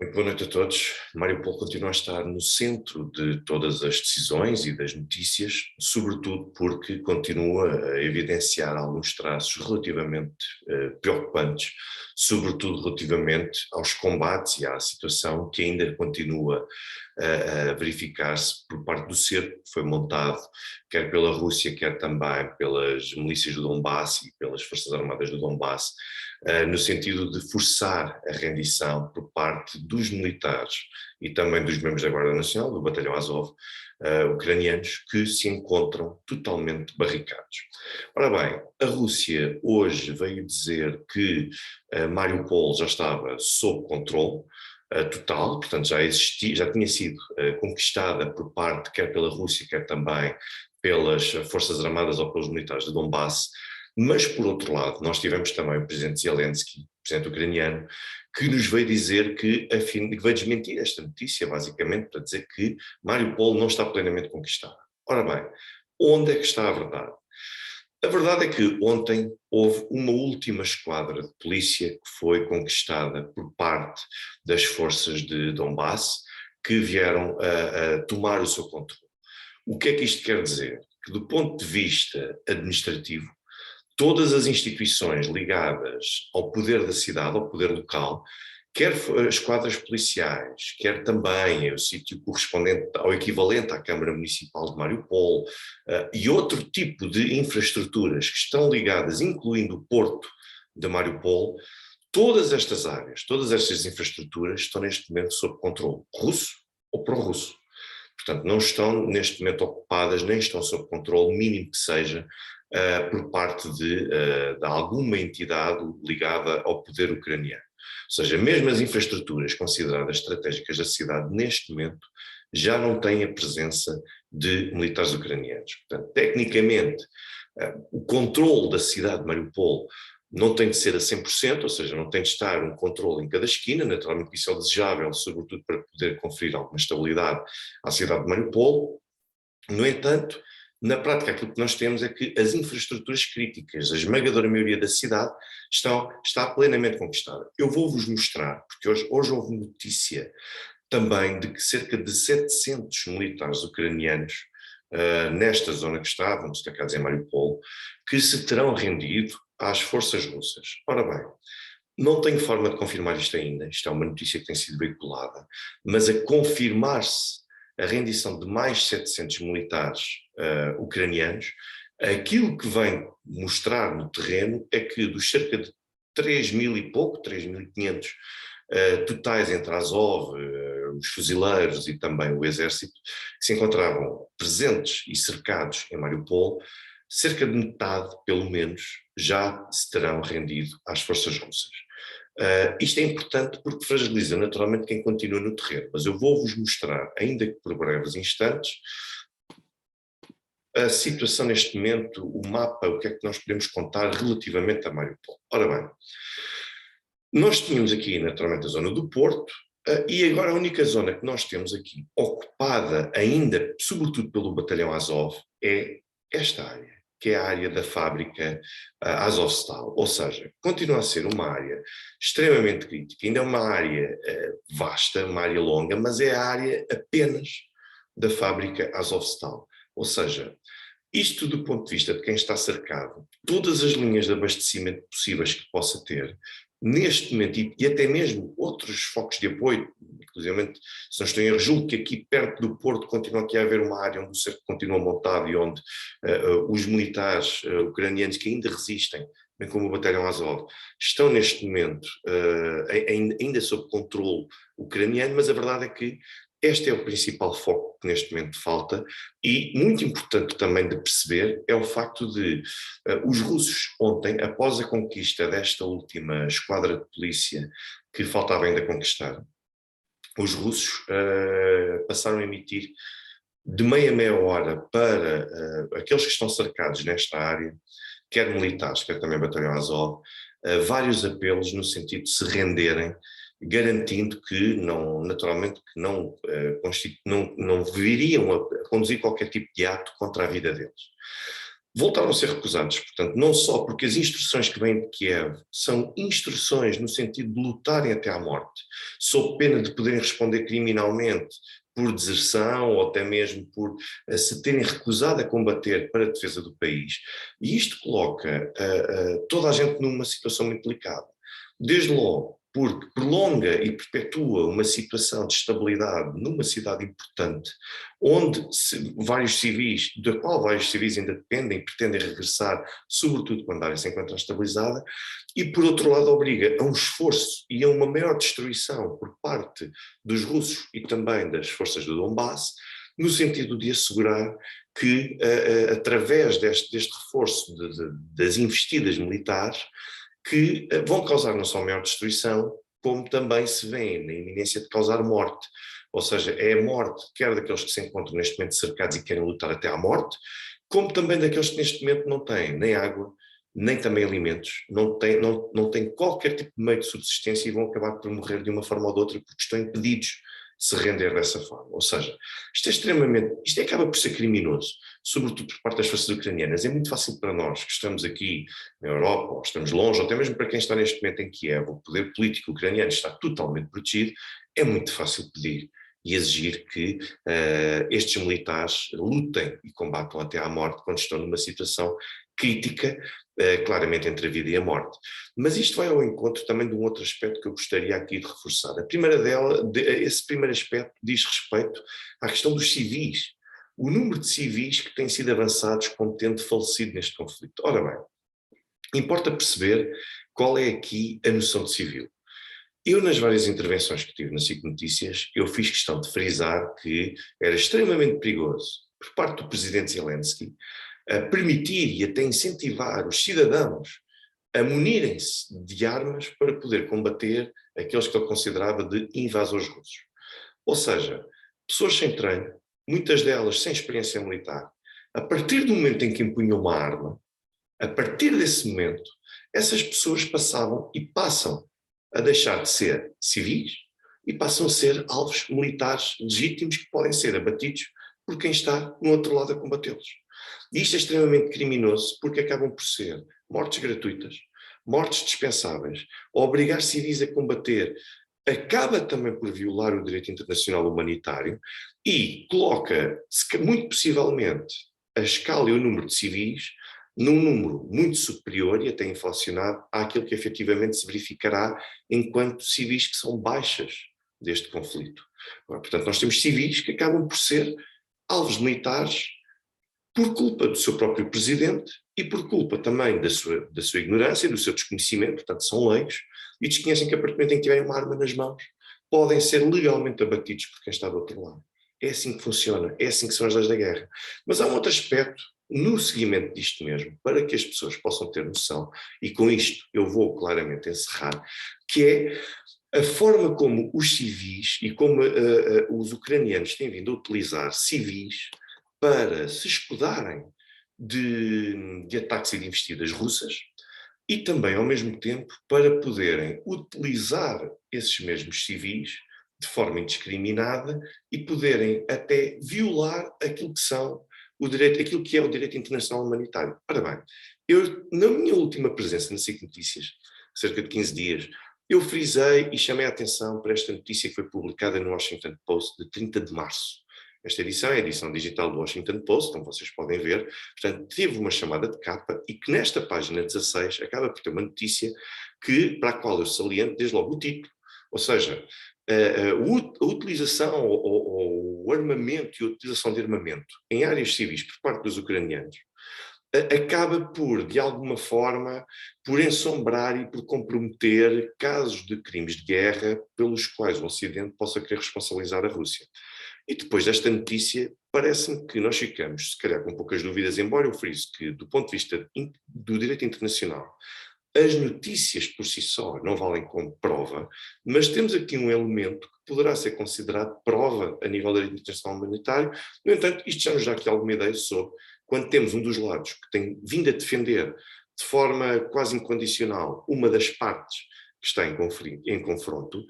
Muito boa noite a todos. Mariupol continua a estar no centro de todas as decisões e das notícias, sobretudo porque continua a evidenciar alguns traços relativamente preocupantes, sobretudo relativamente aos combates e à situação que ainda continua a verificar-se por parte do cerco que foi montado, quer pela Rússia, quer também pelas milícias do Donbass e pelas Forças Armadas do Donbass, no sentido de forçar a rendição por parte dos militares e também dos membros da Guarda Nacional, do Batalhão Azov, ucranianos, que se encontram totalmente barricados. Ora bem, a Rússia hoje veio dizer que Mariupol já estava sob controle total, portanto já tinha sido conquistada por parte, quer pela Rússia, quer também pelas Forças Armadas ou pelos militares de Donbass. Mas, por outro lado, nós tivemos também o presidente Zelensky, presidente ucraniano, que nos veio dizer que veio desmentir esta notícia, basicamente, para dizer que Mariupol não está plenamente conquistada. Ora bem, onde é que está a verdade? A verdade é que ontem houve uma última esquadra de polícia que foi conquistada por parte das forças de Donbass, que vieram a tomar o seu controle. O que é que isto quer dizer? Que do ponto de vista administrativo, todas as instituições ligadas ao poder da cidade, ao poder local, quer as quadras policiais, quer também o sítio correspondente ao equivalente à Câmara Municipal de Mariupol, e outro tipo de infraestruturas que estão ligadas, incluindo o porto de Mariupol, todas estas áreas, todas estas infraestruturas estão neste momento sob controle russo ou pró-russo. Portanto, não estão neste momento ocupadas, nem estão sob controle, mínimo que seja, por parte de alguma entidade ligada ao poder ucraniano. Ou seja, mesmo as infraestruturas consideradas estratégicas da cidade, neste momento, já não têm a presença de militares ucranianos. Portanto, tecnicamente, o controle da cidade de Mariupol não tem de ser a 100%, ou seja, não tem de estar um controle em cada esquina, naturalmente isso é desejável, sobretudo para poder conferir alguma estabilidade à cidade de Mariupol. No entanto, na prática aquilo que nós temos é que as infraestruturas críticas, a esmagadora maioria da cidade, está plenamente conquistada. Eu vou-vos mostrar, porque hoje houve notícia também de que cerca de 700 militares ucranianos nesta zona que estavam destacados em Mariupol, que se terão rendido às forças russas. Ora bem, não tenho forma de confirmar isto ainda, isto é uma notícia que tem sido veiculada, mas a confirmar-se a rendição de mais 700 militares ucranianos, aquilo que vem mostrar no terreno é que dos cerca de 3.000 e pouco, 3.500 totais entre Azov, os fuzileiros e também o exército, que se encontravam presentes e cercados em Mariupol, cerca de metade, pelo menos, já se terão rendido às forças russas. Isto é importante porque fragiliza naturalmente quem continua no terreno, mas eu vou-vos mostrar, ainda que por breves instantes, a situação neste momento, o mapa, o que é que nós podemos contar relativamente a Mariupol. Ora bem, nós tínhamos aqui naturalmente a zona do Porto, e agora a única zona que nós temos aqui ocupada ainda, sobretudo pelo batalhão Azov, é esta área, que é a área da fábrica Azovstal, ou seja, continua a ser uma área extremamente crítica, ainda é uma área vasta, uma área longa, mas é a área apenas da fábrica Azovstal, ou seja, isto do ponto de vista de quem está cercado, todas as linhas de abastecimento possíveis que possa ter, neste momento, e até mesmo outros focos de apoio, inclusive, se não estou em erro, julgo que aqui perto do Porto continua aqui a haver uma área onde o cerco continua montado e onde os militares ucranianos que ainda resistem, bem como o batalhão Azov, estão neste momento ainda sob controle ucraniano, mas a verdade é que este é o principal foco que neste momento falta e muito importante também de perceber é o facto de os russos ontem, após a conquista desta última esquadra de polícia que faltava ainda conquistar, os russos passaram a emitir de meia a meia hora para aqueles que estão cercados nesta área, quer militares, quer também batalhão Azov, vários apelos no sentido de se renderem, garantindo que naturalmente que não viriam a conduzir qualquer tipo de ato contra a vida deles. voltaram a ser recusados. Portanto, não só porque as instruções que vêm de Kiev são instruções no sentido de lutarem até à morte, sob pena de poderem responder criminalmente por deserção ou até mesmo por se terem recusado a combater para a defesa do país, e isto coloca toda a gente numa situação muito delicada. Desde logo, porque prolonga e perpetua uma situação de estabilidade numa cidade importante, onde vários civis, da qual vários civis ainda dependem e pretendem regressar, sobretudo quando a área se encontra estabilizada, e por outro lado obriga a um esforço e a uma maior destruição por parte dos russos e também das forças do Donbass, no sentido de assegurar que, através deste reforço das investidas militares, que vão causar não só maior destruição, como também se vê na iminência de causar morte. Ou seja, é a morte quer daqueles que se encontram neste momento cercados e querem lutar até à morte, como também daqueles que neste momento não têm nem água, nem também alimentos, não têm qualquer tipo de meio de subsistência e vão acabar por morrer de uma forma ou de outra porque estão impedidos de se render dessa forma. Ou seja, isto acaba por ser criminoso, sobretudo por parte das forças ucranianas. É muito fácil para nós que estamos aqui na Europa, ou estamos longe, ou até mesmo para quem está neste momento em Kiev, o poder político ucraniano está totalmente protegido, é muito fácil pedir e exigir que estes militares lutem e combatam até à morte quando estão numa situação crítica, claramente entre a vida e a morte. Mas isto vai ao encontro também de um outro aspecto que eu gostaria aqui de reforçar. Esse primeiro aspecto diz respeito à questão dos civis, o número de civis que têm sido avançados como tendo falecido neste conflito. Ora bem, importa perceber qual é aqui a noção de civil. Eu, nas várias intervenções que tive na SIC Notícias, eu fiz questão de frisar que era extremamente perigoso, por parte do presidente Zelensky, a permitir e até incentivar os cidadãos a munirem-se de armas para poder combater aqueles que ele considerava de invasores russos. Ou seja, pessoas sem treino, muitas delas sem experiência militar, a partir do momento em que empunham uma arma, a partir desse momento, essas pessoas passavam e passam a deixar de ser civis e passam a ser alvos militares legítimos que podem ser abatidos por quem está no outro lado a combatê-los. E isto é extremamente criminoso porque acabam por ser mortes gratuitas, mortes dispensáveis, obrigar civis a combater acaba também por violar o direito internacional humanitário e coloca, muito possivelmente, a escala e o número de civis num número muito superior e até inflacionado àquilo que efetivamente se verificará enquanto civis que são baixas deste conflito. Portanto, nós temos civis que acabam por ser alvos militares por culpa do seu próprio presidente e por culpa também da sua ignorância, do seu desconhecimento, portanto são leigos, e desconhecem que a partir do momento em que tiverem uma arma nas mãos, podem ser legalmente abatidos por quem está do outro lado. É assim que funciona, é assim que são as leis da guerra. Mas há um outro aspecto no seguimento disto mesmo, para que as pessoas possam ter noção, e com isto eu vou claramente encerrar, que é a forma como os civis e como os ucranianos têm vindo a utilizar civis para se escudarem de ataques e de investidas russas e também, ao mesmo tempo, para poderem utilizar esses mesmos civis de forma indiscriminada e poderem até violar aquilo que são aquilo que é o direito internacional humanitário. Ora bem, eu, na minha última presença na SIC Notícias, cerca de 15 dias, eu frisei e chamei a atenção para esta notícia que foi publicada no Washington Post de 30 de março. Esta edição é a edição digital do Washington Post, como vocês podem ver, portanto, teve uma chamada de capa e que nesta página 16 acaba por ter uma notícia para a qual eu saliento desde logo o título, ou seja, a utilização ou o armamento e a utilização de armamento em áreas civis por parte dos ucranianos acaba por, de alguma forma, por ensombrar e por comprometer casos de crimes de guerra pelos quais o Ocidente possa querer responsabilizar a Rússia. E depois desta notícia, parece-me que nós ficamos, se calhar com poucas dúvidas, embora eu friso que, do ponto de vista do direito internacional, as notícias por si só não valem como prova, mas temos aqui um elemento que poderá ser considerado prova a nível do direito internacional humanitário. No entanto, isto já nos dá aqui alguma ideia sobre quando temos um dos lados que tem vindo a defender de forma quase incondicional uma das partes que está em confronto,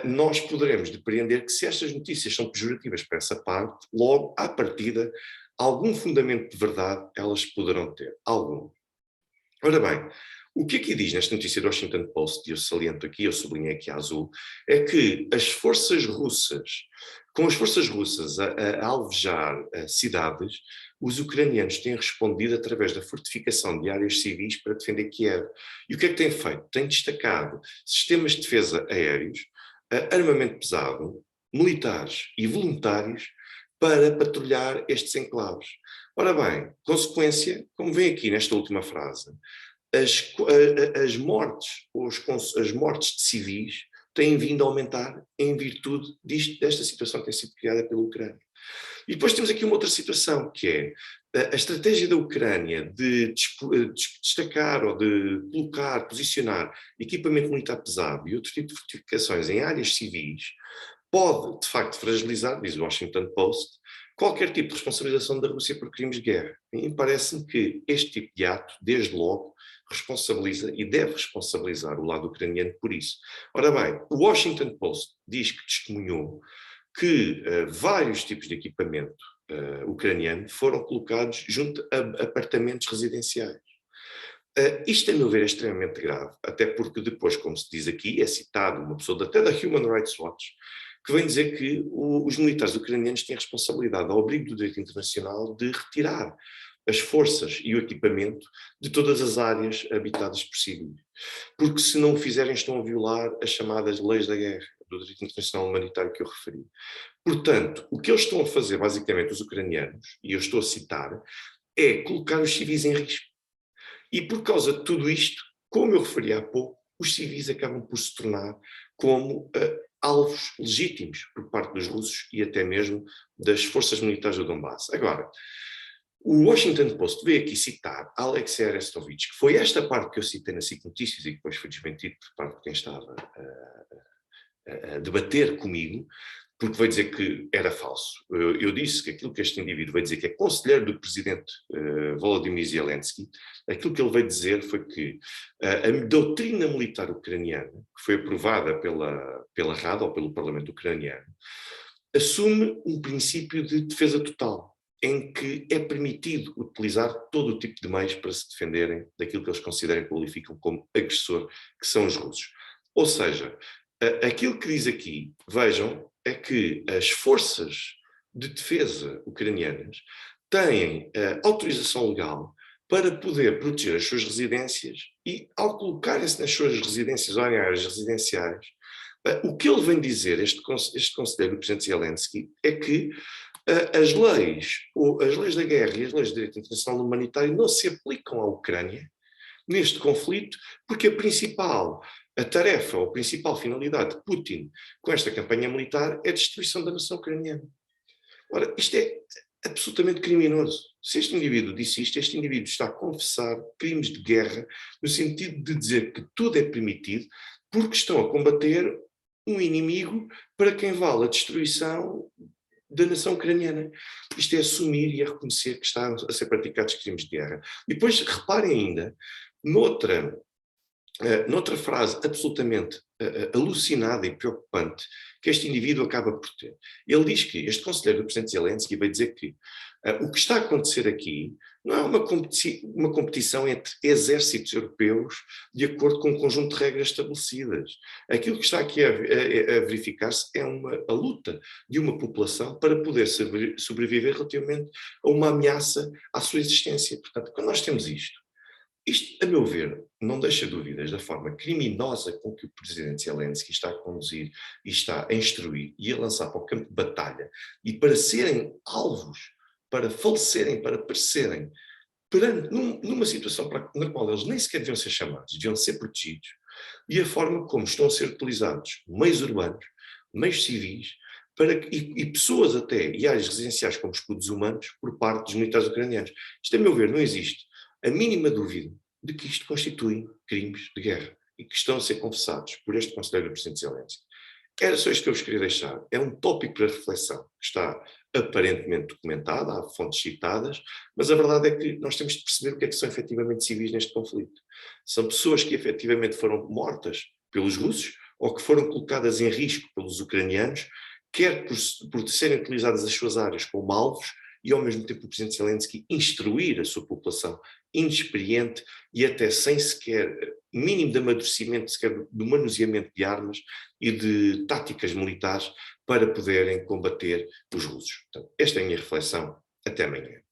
nós poderemos depreender que se estas notícias são pejorativas para essa parte, logo, à partida, algum fundamento de verdade elas poderão ter. Algum. Ora bem, o que aqui diz nesta notícia do Washington Post, e eu saliento aqui, eu sublinhei aqui a azul, é que as forças russas, com as forças russas a alvejar cidades, os ucranianos têm respondido através da fortificação de áreas civis para defender Kiev. E o que é que têm feito? Têm destacado sistemas de defesa aéreos, armamento pesado, militares e voluntários para patrulhar estes enclaves. Ora bem, consequência, como vem aqui nesta última frase, as mortes, as mortes de civis têm vindo a aumentar em virtude desta situação que tem sido criada pela Ucrânia. E depois temos aqui uma outra situação, que é a estratégia da Ucrânia de destacar ou de colocar, posicionar equipamento militar pesado e outro tipo de fortificações em áreas civis, pode, de facto, fragilizar, diz o Washington Post, qualquer tipo de responsabilização da Rússia por crimes de guerra. E parece-me que este tipo de ato, desde logo, responsabiliza e deve responsabilizar o lado ucraniano por isso. Ora bem, o Washington Post diz que testemunhou que vários tipos de equipamento ucraniano foram colocados junto a apartamentos residenciais. Isto, a meu ver, é extremamente grave, até porque depois, como se diz aqui, é citado uma pessoa até da Human Rights Watch, que vem dizer que os militares ucranianos têm a responsabilidade, ao abrigo do direito internacional, de retirar as forças e o equipamento de todas as áreas habitadas por civis. Porque se não o fizerem, estão a violar as chamadas leis da guerra, do direito internacional humanitário que eu referi. Portanto, o que eles estão a fazer, basicamente, os ucranianos, e eu estou a citar, é colocar os civis em risco. E por causa de tudo isto, como eu referi há pouco, os civis acabam por se tornar como alvos legítimos por parte dos russos e até mesmo das forças militares do Donbass. Agora, o Washington Post veio aqui citar Alexei Arestovich, que foi esta parte que eu citei na SIC Notícias e que depois foi desmentido por parte de quem estava a debater comigo, porque veio dizer que era falso. Eu disse que aquilo que este indivíduo veio dizer, que é conselheiro do presidente Volodymyr Zelensky, aquilo que ele veio dizer foi que a doutrina militar ucraniana, que foi aprovada pela Rada, ou pelo Parlamento ucraniano, assume um princípio de defesa total, em que é permitido utilizar todo o tipo de meios para se defenderem daquilo que eles consideram e qualificam como agressor, que são os russos. Ou seja, aquilo que diz aqui, vejam, é que as forças de defesa ucranianas têm autorização legal para poder proteger as suas residências e, ao colocarem-se nas suas residências ou em áreas residenciais, o que ele vem dizer, este conselheiro do presidente Zelensky, é que as leis da guerra e as leis de direito internacional humanitário não se aplicam à Ucrânia neste conflito, porque a tarefa ou a principal finalidade de Putin com esta campanha militar é a destruição da nação ucraniana. Ora, isto é absolutamente criminoso. Se este indivíduo disse isto, este indivíduo está a confessar crimes de guerra no sentido de dizer que tudo é permitido porque estão a combater um inimigo para quem vale a destruição da nação ucraniana. Isto é assumir e é reconhecer que estão a ser praticados crimes de guerra. E depois, reparem ainda, noutra frase absolutamente alucinada e preocupante que este indivíduo acaba por ter. Ele diz que, este conselheiro do presidente Zelensky vai dizer que o que está a acontecer aqui não é uma competição entre exércitos europeus de acordo com um conjunto de regras estabelecidas. Aquilo que está aqui a verificar-se é a luta de uma população para poder sobreviver relativamente a uma ameaça à sua existência. Portanto, quando nós temos isto, a meu ver, não deixa dúvidas da forma criminosa com que o presidente Zelensky está a conduzir e está a instruir e a lançar para o campo de batalha e para serem alvos, para falecerem, para perecerem, numa situação na qual eles nem sequer deviam ser chamados, deviam ser protegidos, e a forma como estão a ser utilizados meios urbanos, meios civis, e pessoas até, e áreas residenciais como escudos humanos, por parte dos militares ucranianos. Isto, a meu ver, não existe a mínima dúvida de que isto constitui crimes de guerra e que estão a ser confessados por este conselheiro do presidente Zelensky. Era só isto que eu vos queria deixar. É um tópico para reflexão que está aparentemente documentado, há fontes citadas, mas a verdade é que nós temos de perceber o que é que são efetivamente civis neste conflito. São pessoas que efetivamente foram mortas pelos russos ou que foram colocadas em risco pelos ucranianos, quer por serem utilizadas as suas áreas como alvos, e ao mesmo tempo o presidente Zelensky instruir a sua população inexperiente e até sem sequer mínimo de amadurecimento, sequer do manuseamento de armas e de táticas militares para poderem combater os russos. Portanto, esta é a minha reflexão. Até amanhã.